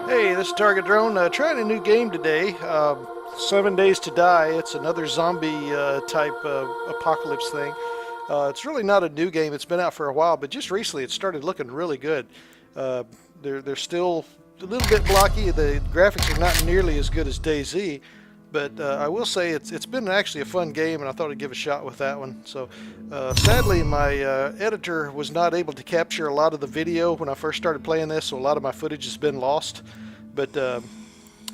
Hey, this is Target Drone. Trying a new game today. 7 Days to Die. It's another zombie type apocalypse thing. It's really not a new game. It's been out for a while, but just recently it started looking really good. Uh, they're still a little bit blocky. The graphics are not nearly as good as DayZ, but I will say it's been actually a fun game, and I thought I'd give a shot with that one. So sadly, my editor was not able to capture a lot of the video when I first started playing this, so a lot of my footage has been lost. But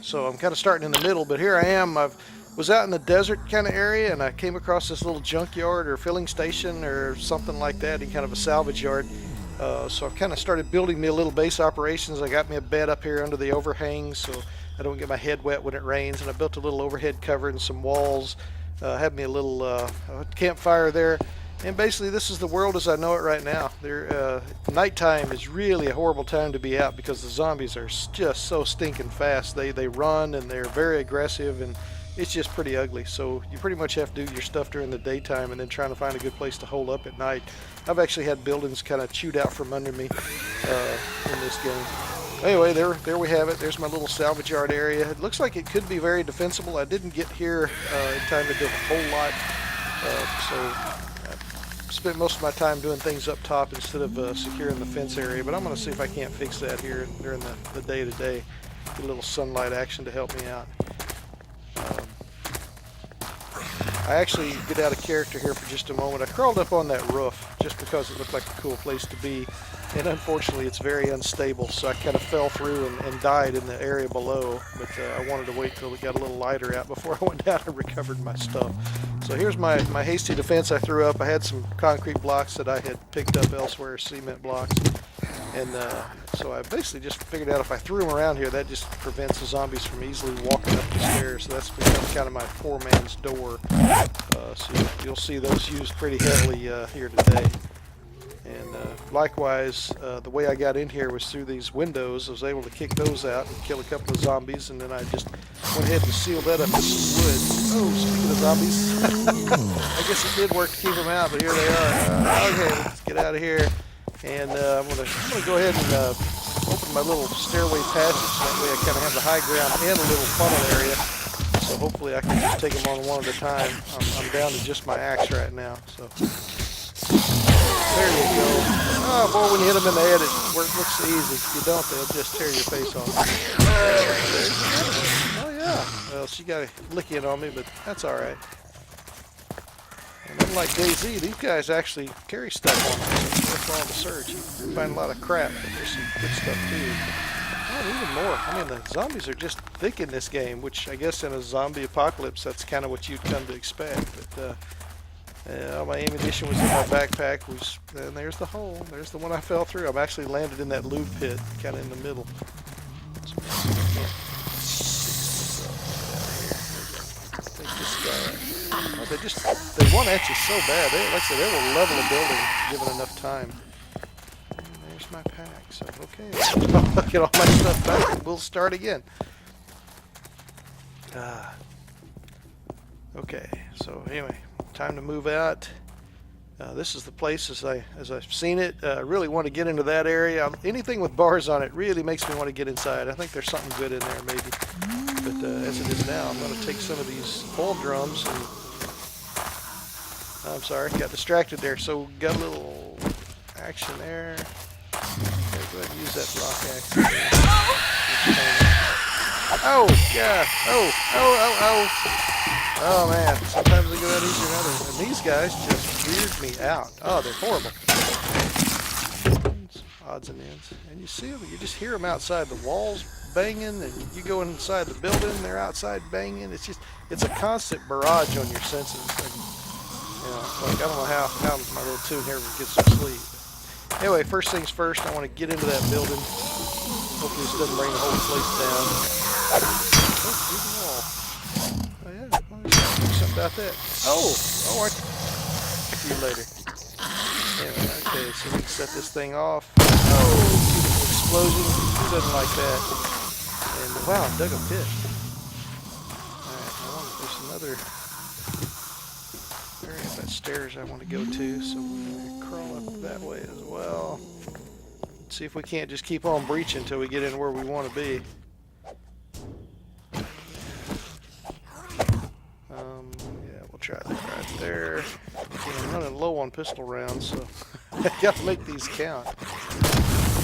so I'm kind of starting in the middle, but here I am. I was out in the desert kind of area, and I came across this little junkyard or filling station or something like that, kind of a salvage yard. So I've kind of started building me a little base operations. I got me a bed up here under the overhang so I don't get my head wet when it rains, and I built a little overhead cover and some walls. Had me a little campfire there. And basically, this is the world as I know it right now. Nighttime is really a horrible time to be out because the zombies are just so stinking fast. They run and they're very aggressive, and it's just pretty ugly. So you pretty much have to do your stuff during the daytime and then trying to find a good place to hold up at night. I've actually had buildings kind of chewed out from under me in this game. Anyway, there we have it. There's my little salvage yard area. It looks like it could be very defensible. I didn't get here in time to do a whole lot, so spent most of my time doing things up top instead of securing the fence area, but I'm going to see if I can't fix that here during the day-to-day. Get a little sunlight action to help me out. I actually get out of character here for just a moment. I crawled up on that roof just because it looked like a cool place to be, and unfortunately it's very unstable, so I kind of fell through and died in the area below, but I wanted to wait till it got a little lighter out before I went down and recovered my stuff. So here's my hasty defense I threw up. I had some concrete blocks that I had picked up elsewhere, cement blocks, and so I basically just figured out if I threw them around here, that just prevents the zombies from easily walking up the stairs. So that's become kind of my poor man's door. So you'll see those used pretty heavily here today. And likewise, the way I got in here was through these windows. I was able to kick those out and kill a couple of zombies, and then I just went ahead and sealed that up with some wood. Oh, speaking of zombies, I guess it did work to keep them out, but here they are. Okay, let's get out of here. And I'm gonna go ahead and open my little stairway passage, so that way I kind of have the high ground and a little funnel area. So hopefully I can just take them on one at a time. I'm down to just my axe right now. So there you go. Oh boy, when you hit them in the head, it looks easy. If you don't, they'll just tear your face off. Oh yeah. Well, she got a licking on me, but that's all right. And unlike DayZ, these guys actually carry stuff on them. That's all the search. You find a lot of crap, but there's some good stuff too. Oh, even more. I mean, the zombies are just thick in this game, which I guess in a zombie apocalypse, that's kind of what you'd come to expect. But all my ammunition was in my backpack, and there's the hole. There's the one I fell through. I'm actually landed in that loot pit, kind of in the middle. So, take this guy. Oh, they want at you so bad. Like I said, they will level a building given enough time. And there's my pack. So okay, I'll get all my stuff back and we'll start again. Okay. So anyway, time to move out. This is the place as I've seen it. I really want to get into that area. Anything with bars on it really makes me want to get inside. I think there's something good in there maybe. But as it is now, I'm going to take some of these oil drums and I'm sorry, got distracted there. So got a little action there. Okay, go ahead and use that rock axe. Oh, yeah. Oh, man. Sometimes they go out easier than others. And these guys just weird me out. Oh, they're horrible. Odds and ends. And you see them, you just hear them outside the walls banging, and you go inside the building, they're outside banging. It's a constant barrage on your senses. And, you know, like, I don't know how my little tune here will get some sleep. Anyway, first things first, I want to get into that building. Hopefully this doesn't bring the whole place down. Oh, yeah. Do something about that. Oh, I'll talk to you later. Anyway, okay, so we can set this thing off. Oh, beautiful explosion. Who doesn't like that? And wow, I dug a pit. Alright, there's another area of that stairs I want to go to, so we're going to crawl up that way as well. See if we can't just keep on breaching until we get in where we want to be. try that right there. I'm running low on pistol rounds, so I gotta make these count.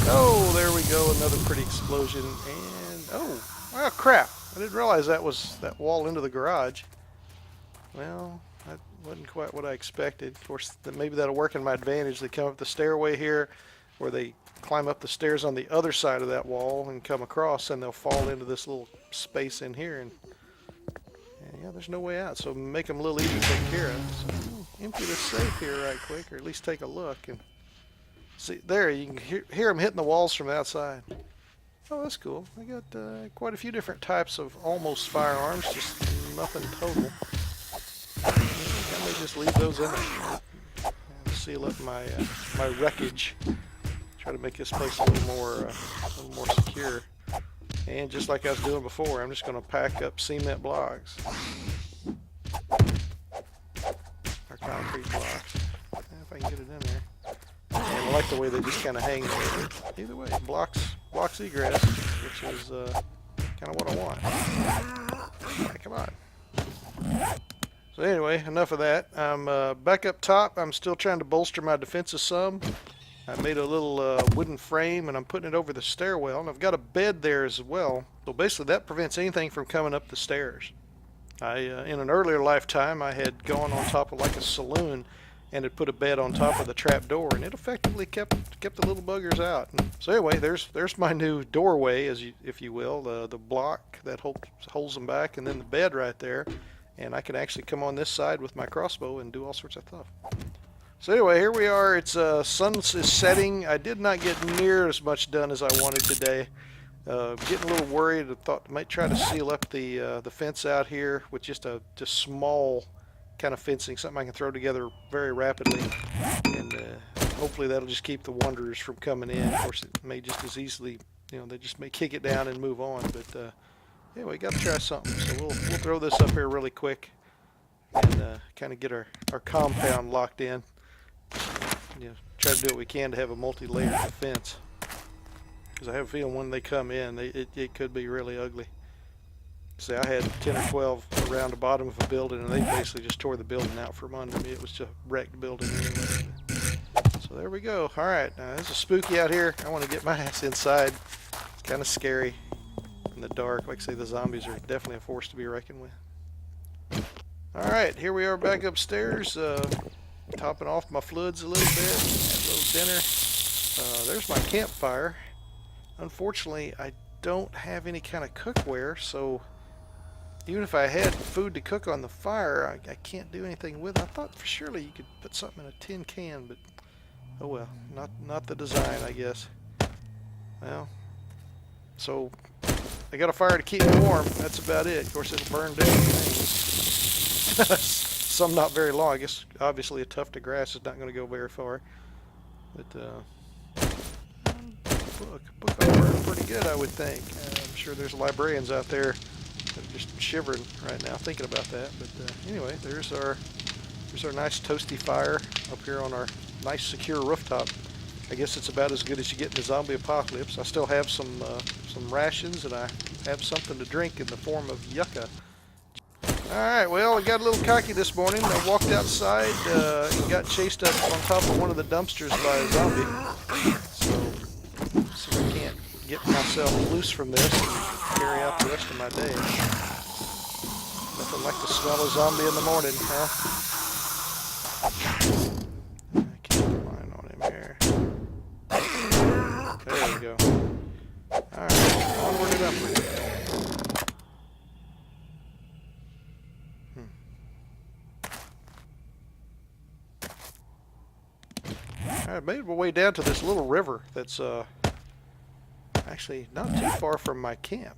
Oh, there we go, another pretty explosion, and oh, crap! I didn't realize that was that wall into the garage. Well, that wasn't quite what I expected. Of course, maybe that'll work in my advantage. They come up the stairway here, or they climb up the stairs on the other side of that wall and come across, and they'll fall into this little space in here, and yeah, there's no way out, so make them a little easy to take care of. So empty the safe here right quick, or at least take a look, and see, there, you can hear them hitting the walls from the outside. Oh, that's cool. I got quite a few different types of almost firearms, just nothing total. I may just leave those in there. Seal up my my wreckage. Try to make this place a little more secure. And just like I was doing before, I'm just going to pack up cement blocks. Or concrete blocks. If I can get it in there. And I like the way they just kind of hang there. Either way, blocks egress, which is kind of what I want. Yeah, come on. So anyway, enough of that. I'm back up top. I'm still trying to bolster my defenses some. I made a little wooden frame, and I'm putting it over the stairwell, and I've got a bed there as well. So basically that prevents anything from coming up the stairs. In an earlier lifetime, I had gone on top of like a saloon and had put a bed on top of the trap door, and it effectively kept the little buggers out. And so anyway, there's my new doorway, if you will, the block that holds them back, and then the bed right there, and I can actually come on this side with my crossbow and do all sorts of stuff. So anyway, here we are. It's sun is setting. I did not get near as much done as I wanted today. Getting a little worried. I thought I might try to seal up the fence out here with just small kind of fencing, something I can throw together very rapidly, and hopefully that'll just keep the wanderers from coming in. Of course, it may just as easily, they just may kick it down and move on. But anyway, got to try something. So we'll throw this up here really quick and kind of get our compound locked in. Try to do what we can to have a multi-layered defense, because I have a feeling when they come in, it could be really ugly. See, I had 10 or 12 around the bottom of a building, and they basically just tore the building out from under me. It was just a wrecked building anyway. So there we go. All right, now this is spooky out here. I want to get my ass inside. It's kind of scary in the dark. Like I say, the zombies are definitely a force to be reckoned with. All right, here we are back upstairs. Topping off my floods a little bit, a little dinner. There's my campfire. Unfortunately, I don't have any kind of cookware, so even if I had food to cook on the fire, I can't do anything with it. I thought for surely you could put something in a tin can, but oh well, not the design, I guess. Well, so I got a fire to keep me warm. That's about it. Of course, it'll burn down things. Some not very long. I guess obviously a tuft of grass is not going to go very far. But book will burn pretty good, I would think. I'm sure there's librarians out there that are just shivering right now thinking about that. But anyway, there's our nice toasty fire up here on our nice secure rooftop. I guess it's about as good as you get in the zombie apocalypse. I still have some rations, and I have something to drink in the form of yucca. Alright, well, I got a little cocky this morning. I walked outside and got chased up on top of one of the dumpsters by a zombie. So I can't get myself loose from this and carry out the rest of my day. Nothing like the smell of zombie in the morning, huh? I can't find on him here. There we go. Alright, onward and upward. I made my way down to this little river that's actually not too far from my camp,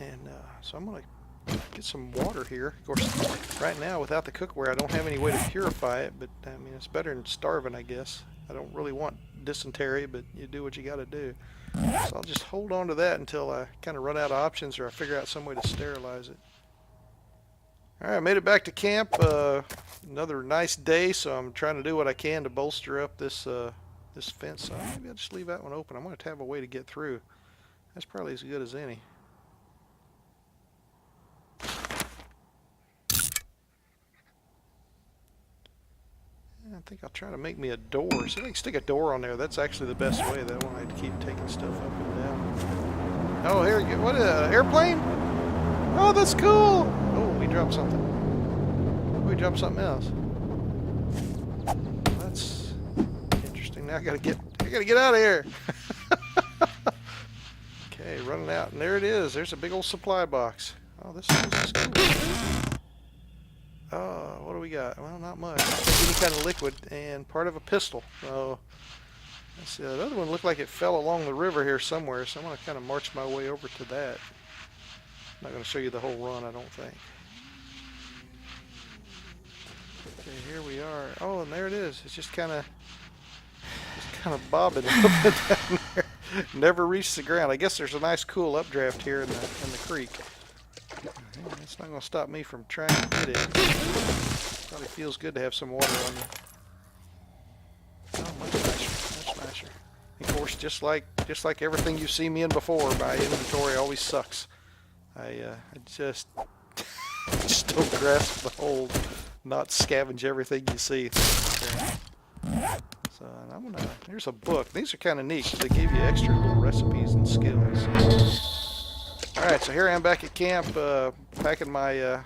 and so I'm going to get some water here. Of course, right now without the cookware I don't have any way to purify it, but I mean, it's better than starving, I guess. I don't really want dysentery, but you do what you got to do. So I'll just hold on to that until I kind of run out of options, or I figure out some way to sterilize it. All right, I made it back to camp. Another nice day, so I'm trying to do what I can to bolster up this this fence. So maybe I'll just leave that one open. I'm going to have a way to get through. That's probably as good as any. I think I'll try to make me a door. See if I can stick a door on there. That's actually the best way. That one I'd keep taking stuff up and down. Oh, here you go. What, airplane? Oh, that's cool. Oh, we dropped something. We dropped something else. That's interesting. Now I gotta get out of here. Okay, running out, and there it is. There's a big old supply box. Oh, this is cool. Oh, what do we got? Well, not much. Any kind of liquid and part of a pistol. Oh, let's see. The other one looked like it fell along the river here somewhere, so I'm going to kind of march my way over to that. I'm not going to show you the whole run, I don't think. Okay, here we are. Oh, and there it is. It's just kind of bobbing up and down there. Never reached the ground. I guess there's a nice cool updraft here in the creek. It's not going to stop me from trying to get it. Probably feels good to have some water on you. Oh, much nicer, much nicer. Of course, just like everything you've seen me in before, my inventory always sucks. I just don't grasp the whole not scavenge everything you see. So I'm gonna. Here's a book. These are kind of neat because they give you extra little recipes and skills. Alright, so here I am back at camp, packing my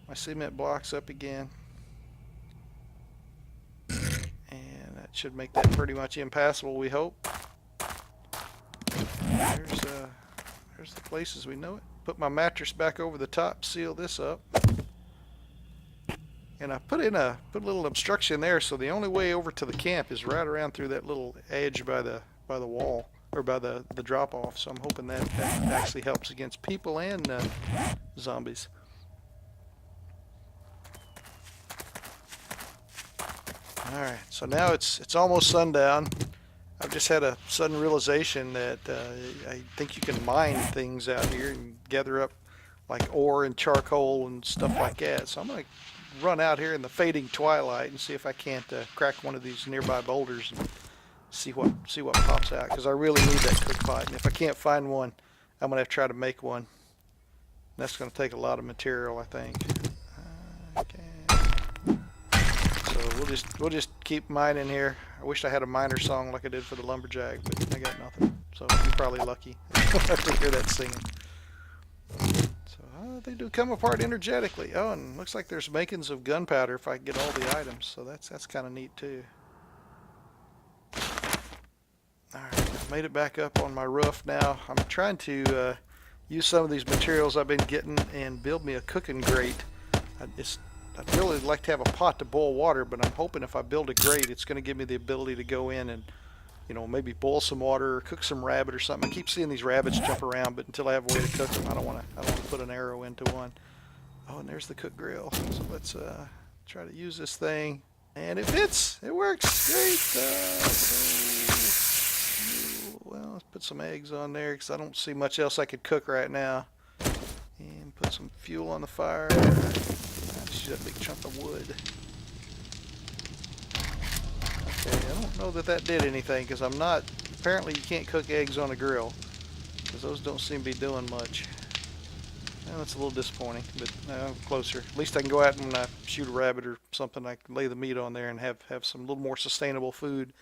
my cement blocks up again. And that should make that pretty much impassable, we hope. There's the place as we know it. Put my mattress back over the top, seal this up. And I put a little obstruction there, so the only way over to the camp is right around through that little edge by the wall. Or by the drop off, so I'm hoping that actually helps against people and zombies. Alright, so now it's almost sundown. I've just had a sudden realization that I think you can mine things out here and gather up like ore and charcoal and stuff like that. So I'm going to run out here in the fading twilight and see if I can't crack one of these nearby boulders and see what pops out, because I really need that cook pot, and if I can't find one, I'm gonna have to try to make one. And that's gonna take a lot of material, I think. Okay. So we'll just keep mining here. I wish I had a miner song like I did for the lumberjack, but I got nothing. So you're probably lucky to hear that singing. So they do come apart energetically. Oh, and looks like there's makings of gunpowder if I can get all the items. So that's kind of neat too. Alright, made it back up on my roof now. I'm trying to use some of these materials I've been getting and build me a cooking grate. I'd really like to have a pot to boil water, but I'm hoping if I build a grate, it's going to give me the ability to go in and, you know, maybe boil some water or cook some rabbit or something. I keep seeing these rabbits jump around, but until I have a way to cook them, I don't want to put an arrow into one. Oh, and there's the cook grill. So let's try to use this thing, and it fits. It works great. Well, let's put some eggs on there because I don't see much else I could cook right now. And put some fuel on the fire. Just use that big chunk of wood. Okay, I don't know that did anything because I'm not. Apparently, you can't cook eggs on a grill because those don't seem to be doing much. Well, that's a little disappointing, but I'm closer. At least I can go out and when I shoot a rabbit or something, I can lay the meat on there and have some little more sustainable food